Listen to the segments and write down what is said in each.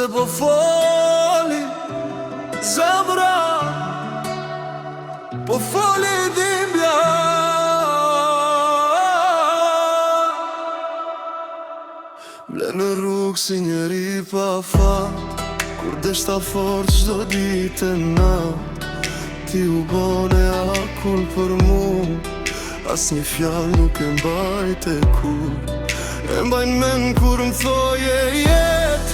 se po foli zemra, po foli dhimbja. Ble në rrugë si njeri pa fat, kur deshta fort qdo ditë e nat. Ti u bone akull për mu, as një fjall nuk e mbajt e kur. E mbajnë men kur më thoje jet,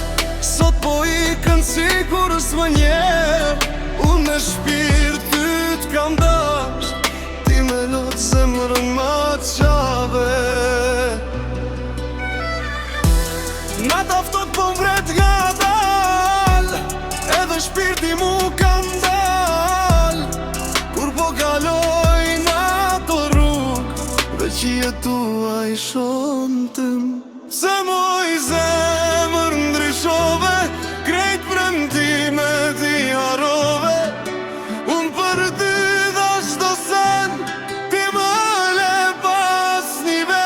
sot po ikën si kur s'më njerë. Unë me shpirt ty t'kam dash, ti me lot zemrën ma t'qave. Na t'aftot po vret nga dal, edhe shpirti mu kam dal. Kur po kaloj në ato rrug, veq i jetua i shontëm. Se moj zemër ndryshove, krejt premtime ti harove. Unë për ty dha shdo sen, ti më le pas një ven.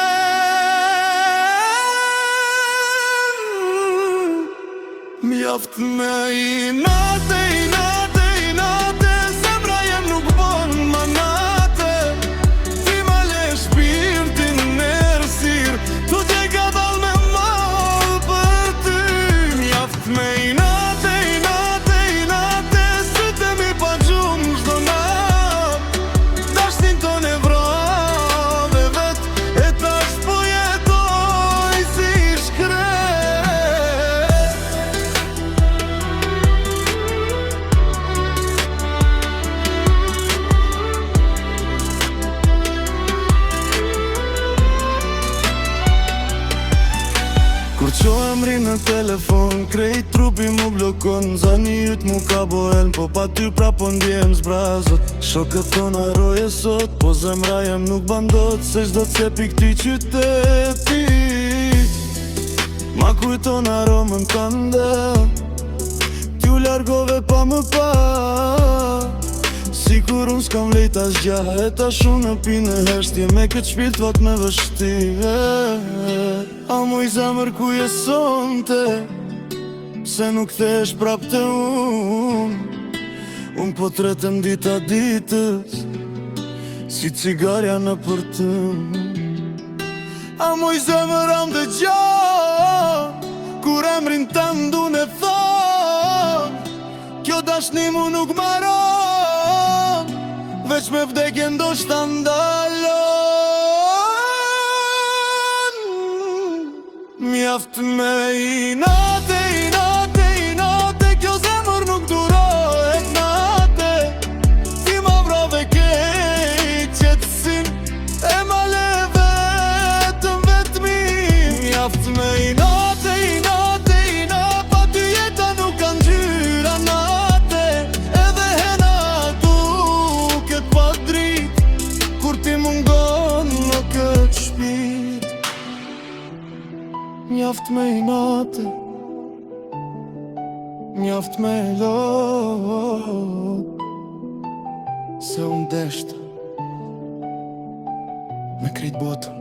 Mjaft me i nate, zemra jem nuk bon manate. Ti më le shpirtin në rësir, tu t'je ka dal me mal për ty. Mjaft me i nate, syte mi pa gjumë shdo nat. Dashnin ton e vrave vet, e tash po jetoj si shkret. Kur qohem ri në telefon, krejt trupi mu blokon. Zani jyt mu ka bohen, po pa ty pra po ndjem zbrazot. Shokët tona roje sot, po zemra jem nuk bandot. Se shdo t'cepi këti qyteti, ma kujton aromën kandel. T'ju largove pa më pa, si kur unë s'kam lejt as gja. E tash unë në pinë heshtje, me këtë shpirt vat me vështi. A moj zemër ku jesonte, se nuk thesh prap të unë. Unë po tretëm dita ditës, si cigarja në përtëm. A moj zemër am dhe gjanë, kur emrin të ndu në thonë. Kjo dashni mu nuk maron, veç me vdekje ndoshta ndalon. Mjaft me i nate, kjo zemër nuk durohet nate. Ti ma vrave kej qetsin, e ma le vetëm vetëmin. Mjaft me i nate, pa ty jeta nuk kanë gjyra nate. Edhe hena duket pa drit, kur ti mungon në këtë shpirt. Mjaft me i nate, mjaft me i lot, se unë deshta me krejt botën.